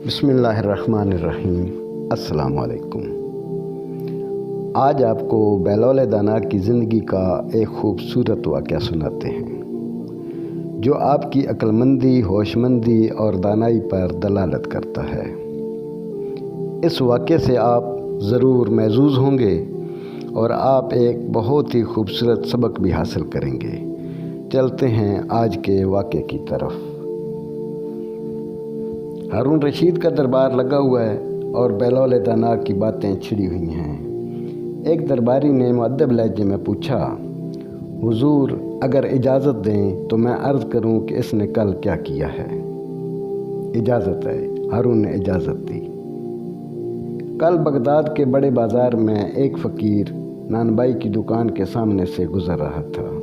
بسم اللہ الرحمن الرحیم۔ السلام علیکم۔ آج آپ کو بہلول دانا کی زندگی کا ایک خوبصورت واقعہ سناتے ہیں جو آپ کی عقل مندی، ہوش مندی اور دانائی پر دلالت کرتا ہے۔ اس واقعے سے آپ ضرور محظوظ ہوں گے اور آپ ایک بہت ہی خوبصورت سبق بھی حاصل کریں گے۔ چلتے ہیں آج کے واقعے کی طرف۔ ہارون رشید کا دربار لگا ہوا ہے اور بہلول دانا کی باتیں چھڑی ہوئی ہیں۔ ایک درباری نے مؤدب لہجے میں پوچھا، حضور اگر اجازت دیں تو میں عرض کروں کہ اس نے کل کیا کیا ہے۔ اجازت ہے۔ ہارون نے اجازت دی۔ کل بغداد کے بڑے بازار میں ایک فقیر نانبائی کی دکان کے سامنے سے گزر رہا تھا۔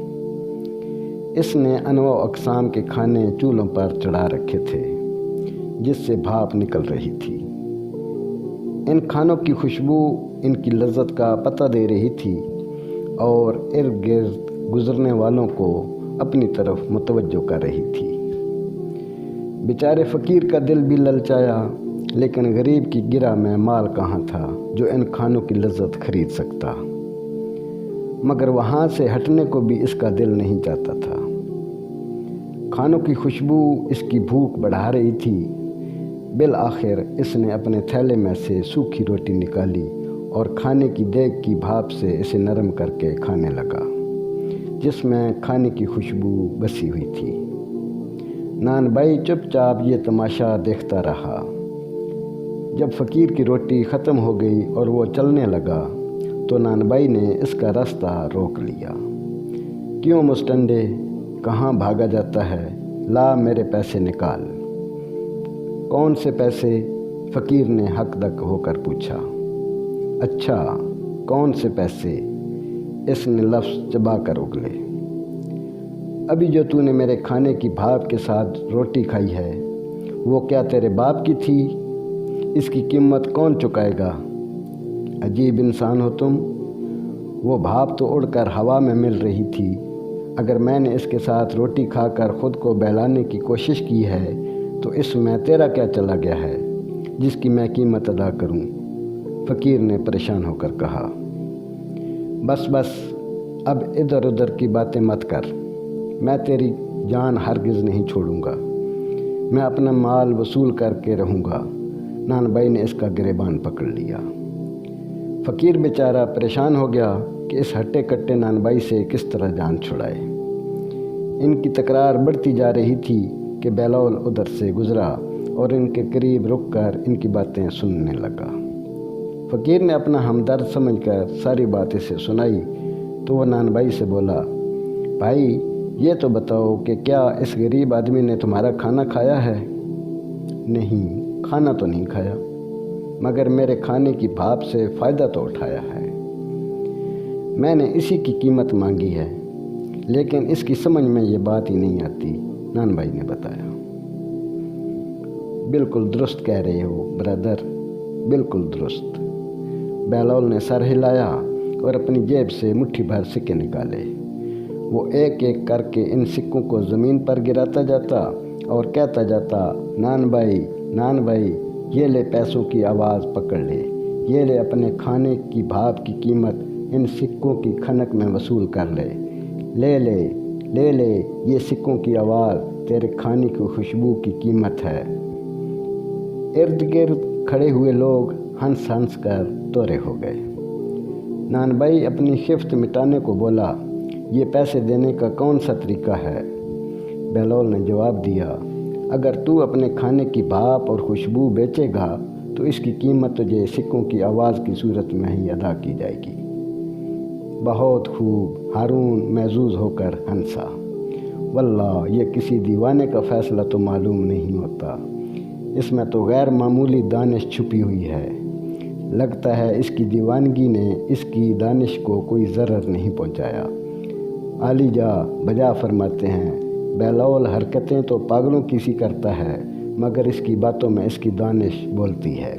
اس نے انواع و اقسام کے کھانے چولہوں پر چڑھا رکھے تھے جس سے بھاپ نکل رہی تھی۔ ان کھانوں کی خوشبو ان کی لذت کا پتہ دے رہی تھی اور ارد گرد گزرنے والوں کو اپنی طرف متوجہ کر رہی تھی۔ بیچارے فقیر کا دل بھی للچایا، لیکن غریب کی گرہ میں مال کہاں تھا جو ان کھانوں کی لذت خرید سکتا، مگر وہاں سے ہٹنے کو بھی اس کا دل نہیں چاہتا تھا۔ کھانوں کی خوشبو اس کی بھوک بڑھا رہی تھی۔ بالآخر اس نے اپنے تھیلے میں سے سوکھی روٹی نکالی اور کھانے کی دیگ کی بھاپ سے اسے نرم کر کے کھانے لگا، جس میں کھانے کی خوشبو بسی ہوئی تھی۔ نانبائی چپ چاپ یہ تماشا دیکھتا رہا۔ جب فقیر کی روٹی ختم ہو گئی اور وہ چلنے لگا تو نانبائی نے اس کا راستہ روک لیا۔ کیوں مستنڈے، کہاں بھاگا جاتا ہے؟ لا میرے پیسے نکال۔ کون سے پیسے؟ فقیر نے حق دک ہو کر پوچھا۔ اچھا، کون سے پیسے؟ اس نے لفظ چبا کر اگلے۔ ابھی جو تو نے میرے کھانے کی بھاپ کے ساتھ روٹی کھائی ہے وہ کیا تیرے باپ کی تھی؟ اس کی قیمت کون چکائے گا؟ عجیب انسان ہو تم۔ وہ بھاپ تو اڑ کر ہوا میں مل رہی تھی۔ اگر میں نے اس کے ساتھ روٹی کھا کر خود کو بہلانے کی کوشش کی ہے تو اس میں تیرا کیا چلا گیا ہے جس کی میں قیمت ادا کروں؟ فقیر نے پریشان ہو کر کہا۔ بس بس، اب ادھر ادھر کی باتیں مت کر۔ میں تیری جان ہرگز نہیں چھوڑوں گا۔ میں اپنا مال وصول کر کے رہوں گا۔ نانبائی نے اس کا گریبان پکڑ لیا۔ فقیر بیچارہ پریشان ہو گیا کہ اس ہٹے کٹے نانبائی سے کس طرح جان چھڑائے۔ ان کی تکرار بڑھتی جا رہی تھی کہ بہلول ادھر سے گزرا اور ان کے قریب رک کر ان کی باتیں سننے لگا۔ فقیر نے اپنا ہمدرد سمجھ کر ساری بات اسے سنائی تو وہ نانبائی سے بولا، بھائی یہ تو بتاؤ کہ کیا اس غریب آدمی نے تمہارا کھانا کھایا ہے؟ نہیں، کھانا تو نہیں کھایا، مگر میرے کھانے کی بھاپ سے فائدہ تو اٹھایا ہے۔ میں نے اسی کی قیمت مانگی ہے، لیکن اس کی سمجھ میں یہ بات ہی نہیں آتی، نانبائی نے بتایا۔ بالکل درست کہہ رہے ہو برادر، بالکل درست۔ بہلول نے سر ہلایا اور اپنی جیب سے مٹھی بھر سکے نکالے۔ وہ ایک ایک کر کے ان سکوں کو زمین پر گراتا جاتا اور کہتا جاتا، نانبائی، نانبائی، یہ لے پیسوں کی آواز پکڑ لے، یہ لے اپنے کھانے کی بھاپ کی قیمت ان سکوں کی کھنک میں وصول کر لے، لے لے لے لے، یہ سکوں کی آواز تیرے کھانے کی خوشبو کی قیمت ہے۔ ارد گرد کھڑے ہوئے لوگ ہنس ہنس کر طورے ہو گئے۔ نانبائی اپنی خفت مٹانے کو بولا، یہ پیسے دینے کا کون سا طریقہ ہے؟ بہلول نے جواب دیا، اگر تو اپنے کھانے کی بھاپ اور خوشبو بیچے گا تو اس کی قیمت تجھے سکوں کی آواز کی صورت میں ہی ادا کی جائے گی۔ بہت خوب، ہارون محظوظ ہو کر ہنسا۔ واللہ یہ کسی دیوانے کا فیصلہ تو معلوم نہیں ہوتا، اس میں تو غیر معمولی دانش چھپی ہوئی ہے۔ لگتا ہے اس کی دیوانگی نے اس کی دانش کو کوئی ضرر نہیں پہنچایا۔ عالی جا بجا فرماتے ہیں، بہلول حرکتیں تو پاگلوں کی سی کرتا ہے، مگر اس کی باتوں میں اس کی دانش بولتی ہے۔